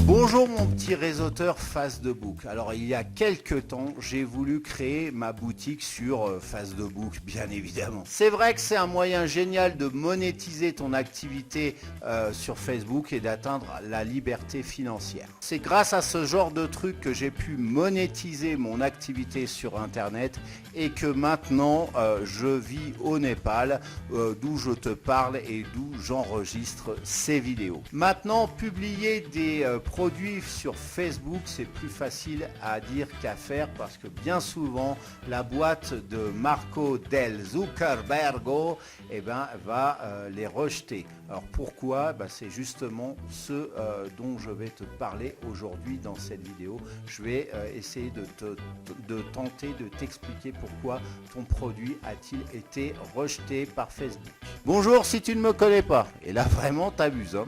Bonjour mon petit réseauteur Facebook. Alors il y a quelques temps, j'ai voulu créer ma boutique sur Facebook, bien évidemment. C'est vrai que c'est un moyen génial de monétiser ton activité sur Facebook et d'atteindre la liberté financière. C'est grâce à ce genre de truc que j'ai pu monétiser mon activité sur Internet et que maintenant je vis au Népal, d'où je te parle et d'où j'enregistre ces vidéos. Maintenant, publier des produits sur Facebook, c'est plus facile à dire qu'à faire parce que bien souvent, la boîte de Marco Del Zuckerbergo va les rejeter. Alors pourquoi? C'est justement ce dont je vais te parler aujourd'hui dans cette vidéo. Je vais essayer de tenter de t'expliquer pourquoi ton produit a-t-il été rejeté par Facebook. Bonjour, si tu ne me connais pas, et là vraiment t'abuses, hein.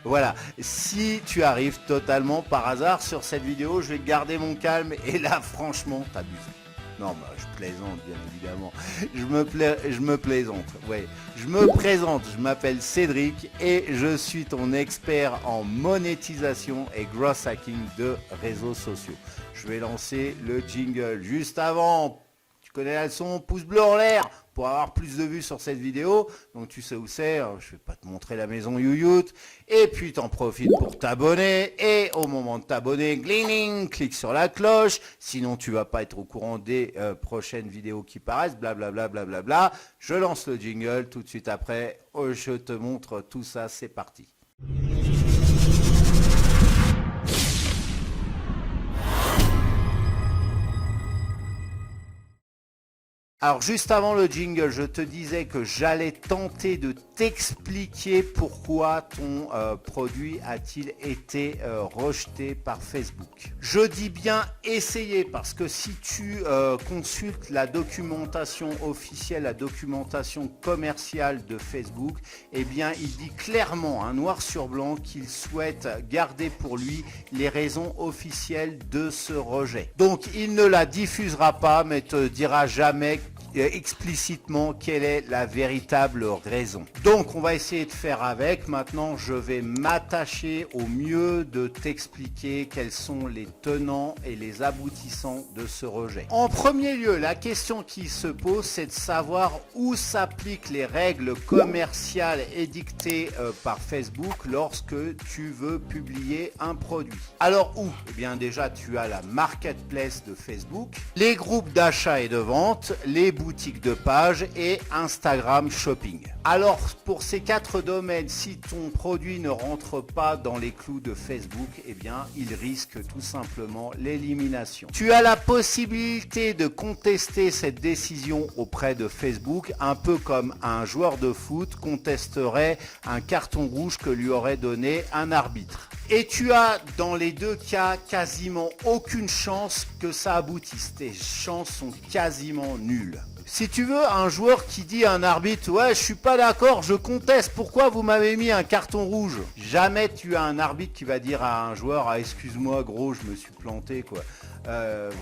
Voilà, si tu arrives totalement par hasard sur cette vidéo, je vais garder mon calme et là franchement t'abuses. Non, je plaisante bien évidemment. Je me plaisante. Ouais. Je me présente, je m'appelle Cédric et je suis ton expert en monétisation et growth hacking de réseaux sociaux. Je vais lancer le jingle juste avant. Tu connais la leçon, pouce bleu en l'air pour avoir plus de vues sur cette vidéo. Donc tu sais où c'est, je vais pas te montrer la maison YouYout. Et puis t'en profites pour t'abonner. Et au moment de t'abonner, gling, clique sur la cloche. Sinon tu vas pas être au courant des prochaines vidéos qui paraissent, blablabla. Bla. Je lance le jingle tout de suite après. Je te montre tout ça, c'est parti. Alors juste avant le jingle, je te disais que j'allais tenter de t'expliquer pourquoi ton produit a-t-il été rejeté par Facebook. Je dis bien essayer parce que si tu consultes la documentation officielle, la documentation commerciale de Facebook, eh bien il dit clairement, noir sur blanc, qu'il souhaite garder pour lui les raisons officielles de ce rejet. Donc il ne la diffusera pas mais te dira jamais explicitement quelle est la véritable raison. Donc on va essayer de faire avec. Maintenant je vais m'attacher au mieux de t'expliquer quels sont les tenants et les aboutissants de ce rejet. En premier lieu, la question qui se pose, c'est de savoir où s'appliquent les règles commerciales édictées par Facebook lorsque tu veux publier un produit. Alors où? Eh bien déjà tu as la marketplace de Facebook, les groupes d'achat et de vente, les boutique de page et Instagram Shopping. Alors pour ces 4 domaines, si ton produit ne rentre pas dans les clous de Facebook, eh bien il risque tout simplement l'élimination. Tu as la possibilité de contester cette décision auprès de Facebook, un peu comme un joueur de foot contesterait un carton rouge que lui aurait donné un arbitre. Et tu as dans les deux cas quasiment aucune chance que ça aboutisse. Tes chances sont quasiment nulles. Si tu veux, un joueur qui dit à un arbitre « Ouais, je suis pas d'accord, je conteste, pourquoi vous m'avez mis un carton rouge ?» Jamais tu as un arbitre qui va dire à un joueur « Ah, excuse-moi gros, je me suis planté quoi.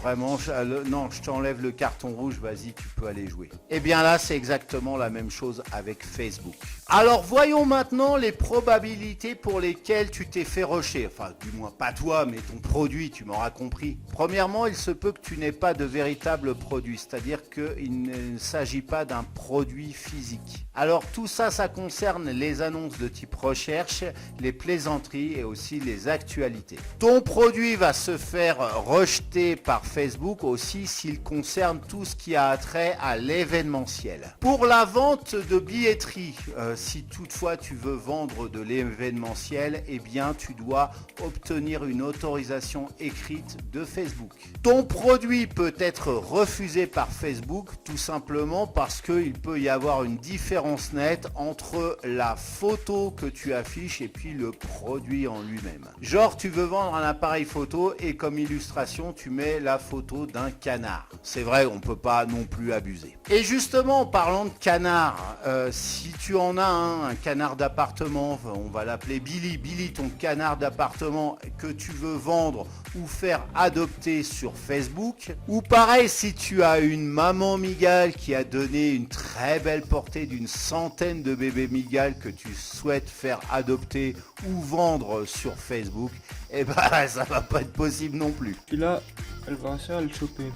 Vraiment, non, je t'enlève le carton rouge, vas-y, tu peux aller jouer. » Et bien là, c'est exactement la même chose avec Facebook. Alors voyons maintenant les probabilités pour lesquelles tu t'es fait rusher. Enfin, du moins pas toi, mais ton produit, tu m'auras compris. Premièrement, il se peut que tu n'aies pas de véritable produit, c'est-à-dire qu'il ne s'agit pas d'un produit physique. Alors tout ça, ça concerne les annonces de type recherche, les plaisanteries et aussi les actualités. Ton produit va se faire rejeter par Facebook aussi s'il concerne tout ce qui a trait à l'événementiel. Pour la vente de billetterie, si toutefois tu veux vendre de l'événementiel, eh bien tu dois obtenir une autorisation écrite de Facebook. Ton produit peut être refusé par Facebook tout simplement parce qu'il peut y avoir une différence nette entre la photo que tu affiches et puis le produit en lui-même. Genre tu veux vendre un appareil photo et comme illustration tu mets la photo d'un canard. C'est vrai, on ne peut pas non plus abuser. Et justement, en parlant de canard, si tu en as un canard d'appartement, on va l'appeler Billy. Billy, ton canard d'appartement que tu veux vendre ou faire adopter sur Facebook. Ou pareil, si tu as une maman migale qui a donné une très belle portée d'une centaine de bébés migales que tu souhaites faire adopter ou vendre sur Facebook, et bah ça va pas être possible non plus. Puis là, elle va réussir à le choper.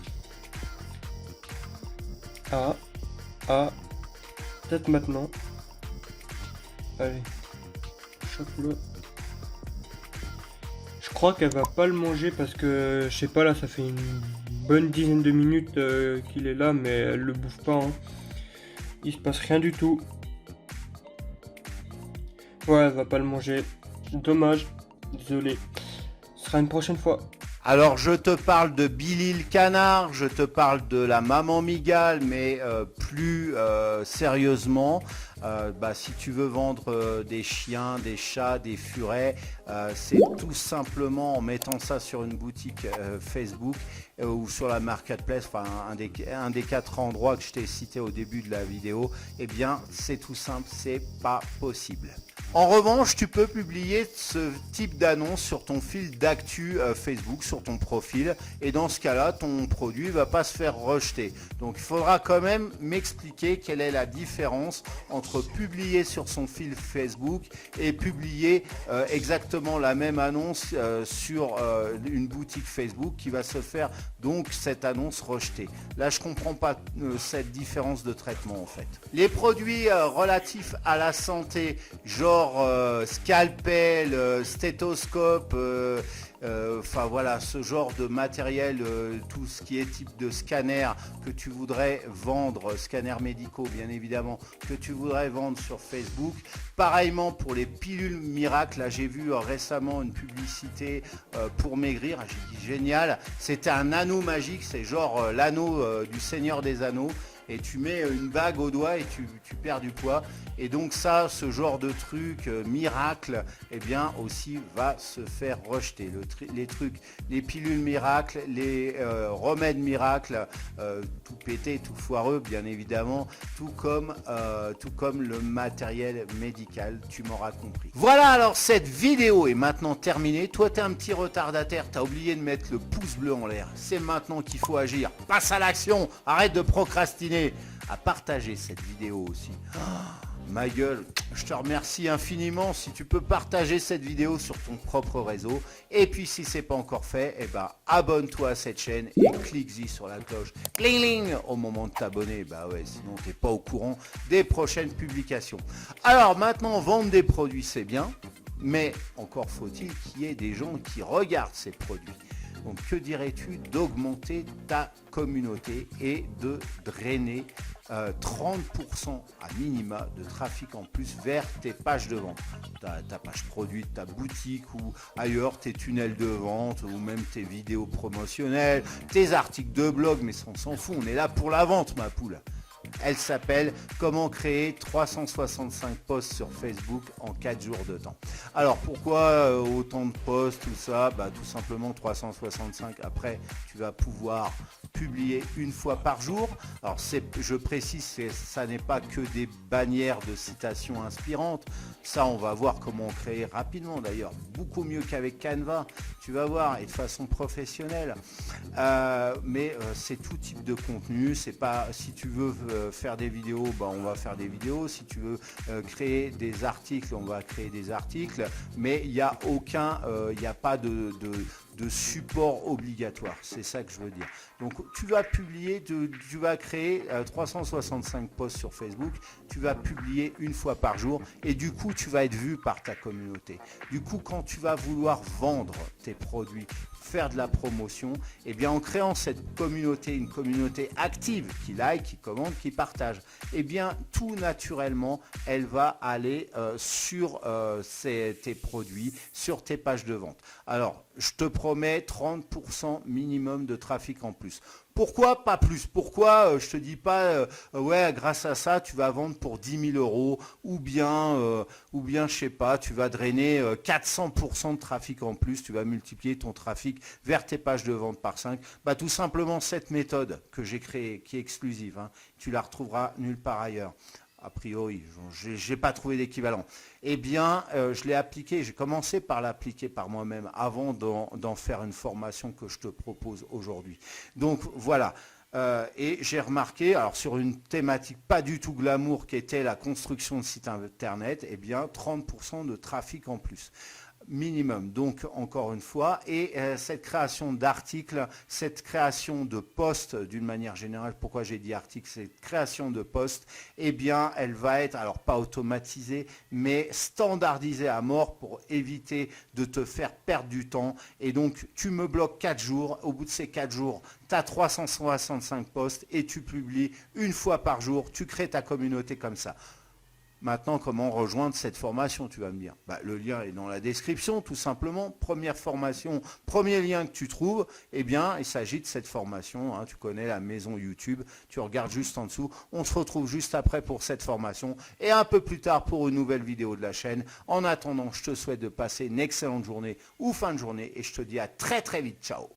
Peut-être maintenant. Allez, chope-le. Je crois qu'elle va pas le manger parce que, je sais pas, là ça fait une bonne dizaine de minutes qu'il est là, mais elle le bouffe pas. Hein. Il se passe rien du tout. Ouais, elle va pas le manger. Dommage. Désolé. Ce sera une prochaine fois. Alors je te parle de Billy le canard, je te parle de la maman migale, mais plus sérieusement, si tu veux vendre des chiens, des chats, des furets, c'est tout simplement en mettant ça sur une boutique Facebook ou sur la marketplace, enfin un des 4 endroits que je t'ai cité au début de la vidéo, eh bien c'est tout simple, c'est pas possible. En revanche, tu peux publier ce type d'annonce sur ton fil d'actu Facebook, sur ton profil, et dans ce cas-là, ton produit ne va pas se faire rejeter. Donc il faudra quand même m'expliquer quelle est la différence entre publier sur son fil Facebook et publier exactement la même annonce sur une boutique Facebook qui va se faire donc cette annonce rejetée. Là, je ne comprends pas cette différence de traitement en fait. Les produits relatifs à la santé, genre scalpel, stéthoscope, enfin voilà, ce genre de matériel, tout ce qui est type de scanner que tu voudrais vendre, scanners médicaux bien évidemment, que tu voudrais vendre sur Facebook. Pareillement pour les pilules miracles, là j'ai vu récemment une publicité pour maigrir, j'ai dit génial, c'était un anneau magique, c'est genre l'anneau du Seigneur des Anneaux. Et tu mets une bague au doigt et tu perds du poids. Et donc ça, ce genre de truc miracle, eh bien aussi va se faire rejeter. Les trucs, les pilules miracles, les remèdes miracles, tout pété, tout foireux, bien évidemment, tout comme le matériel médical, tu m'auras compris. Voilà, alors cette vidéo est maintenant terminée. Toi, tu es un petit retardataire, tu as oublié de mettre le pouce bleu en l'air. C'est maintenant qu'il faut agir. Passe à l'action, arrête de procrastiner. À partager cette vidéo aussi. Oh, ma gueule, je te remercie infiniment si tu peux partager cette vidéo sur ton propre réseau. Et puis si c'est pas encore fait, eh ben, abonne-toi à cette chaîne et clique-y sur la cloche cling cling au moment de t'abonner. Bah ouais, sinon t'es pas au courant des prochaines publications. Alors maintenant, vendre des produits c'est bien, mais encore faut-il qu'il y ait des gens qui regardent ces produits. Donc que dirais-tu d'augmenter ta communauté et de drainer 30% à minima de trafic en plus vers tes pages de vente, ta page produit, ta boutique ou ailleurs, tes tunnels de vente ou même tes vidéos promotionnelles, tes articles de blog, mais on s'en fout, on est là pour la vente ma poule. Elle s'appelle comment créer 365 posts sur Facebook en 4 jours de temps. Alors pourquoi autant de posts, tout ça? Tout simplement 365. Après, tu vas pouvoir publier une fois par jour. Alors je précise, ça n'est pas que des bannières de citations inspirantes. Ça, on va voir comment créer rapidement d'ailleurs, beaucoup mieux qu'avec Canva. Tu vas voir, et de façon professionnelle. Mais c'est tout type de contenu. C'est pas, si tu veux faire des vidéos, on va faire des vidéos. Si tu veux créer des articles, on va créer des articles. Mais il n'y a pas de support obligatoire. C'est ça que je veux dire. Donc tu vas publier, tu vas créer 365 posts sur Facebook. Tu vas publier une fois par jour et du coup tu vas être vu par ta communauté. Du coup quand tu vas vouloir vendre tes produits, faire de la promotion, et bien en créant cette communauté, une communauté active qui like, qui commente, qui partage, et bien tout naturellement elle va aller sur tes produits, sur tes pages de vente. Alors je te promets 30% minimum de trafic en plus. Pourquoi pas plus? Pourquoi je te dis pas, ouais, grâce à ça, tu vas vendre pour 10 000 euros, ou bien, je sais pas, tu vas drainer 400% de trafic en plus, tu vas multiplier ton trafic vers tes pages de vente par 5. Bah, tout simplement, cette méthode que j'ai créée, qui est exclusive, hein, tu la retrouveras nulle part ailleurs. A priori, je n'ai pas trouvé d'équivalent. Eh bien, je l'ai appliqué, j'ai commencé par l'appliquer par moi-même avant d'en faire une formation que je te propose aujourd'hui. Donc voilà. Et j'ai remarqué, alors sur une thématique pas du tout glamour qui était la construction de sites internet, eh bien 30% de trafic en plus. Minimum, donc encore une fois, et cette création d'articles, cette création de posts d'une manière générale, pourquoi j'ai dit article, cette création de posts, eh bien elle va être, alors pas automatisée, mais standardisée à mort pour éviter de te faire perdre du temps. Et donc tu me bloques 4 jours, au bout de ces 4 jours, tu as 365 posts et tu publies une fois par jour, tu crées ta communauté comme ça. Maintenant, comment rejoindre cette formation, tu vas me dire? Bah, le lien est dans la description, tout simplement. Première formation, premier lien que tu trouves, eh bien, il s'agit de cette formation. Hein, tu connais la maison YouTube, tu regardes juste en dessous. On se retrouve juste après pour cette formation et un peu plus tard pour une nouvelle vidéo de la chaîne. En attendant, je te souhaite de passer une excellente journée ou fin de journée et je te dis à très très vite. Ciao!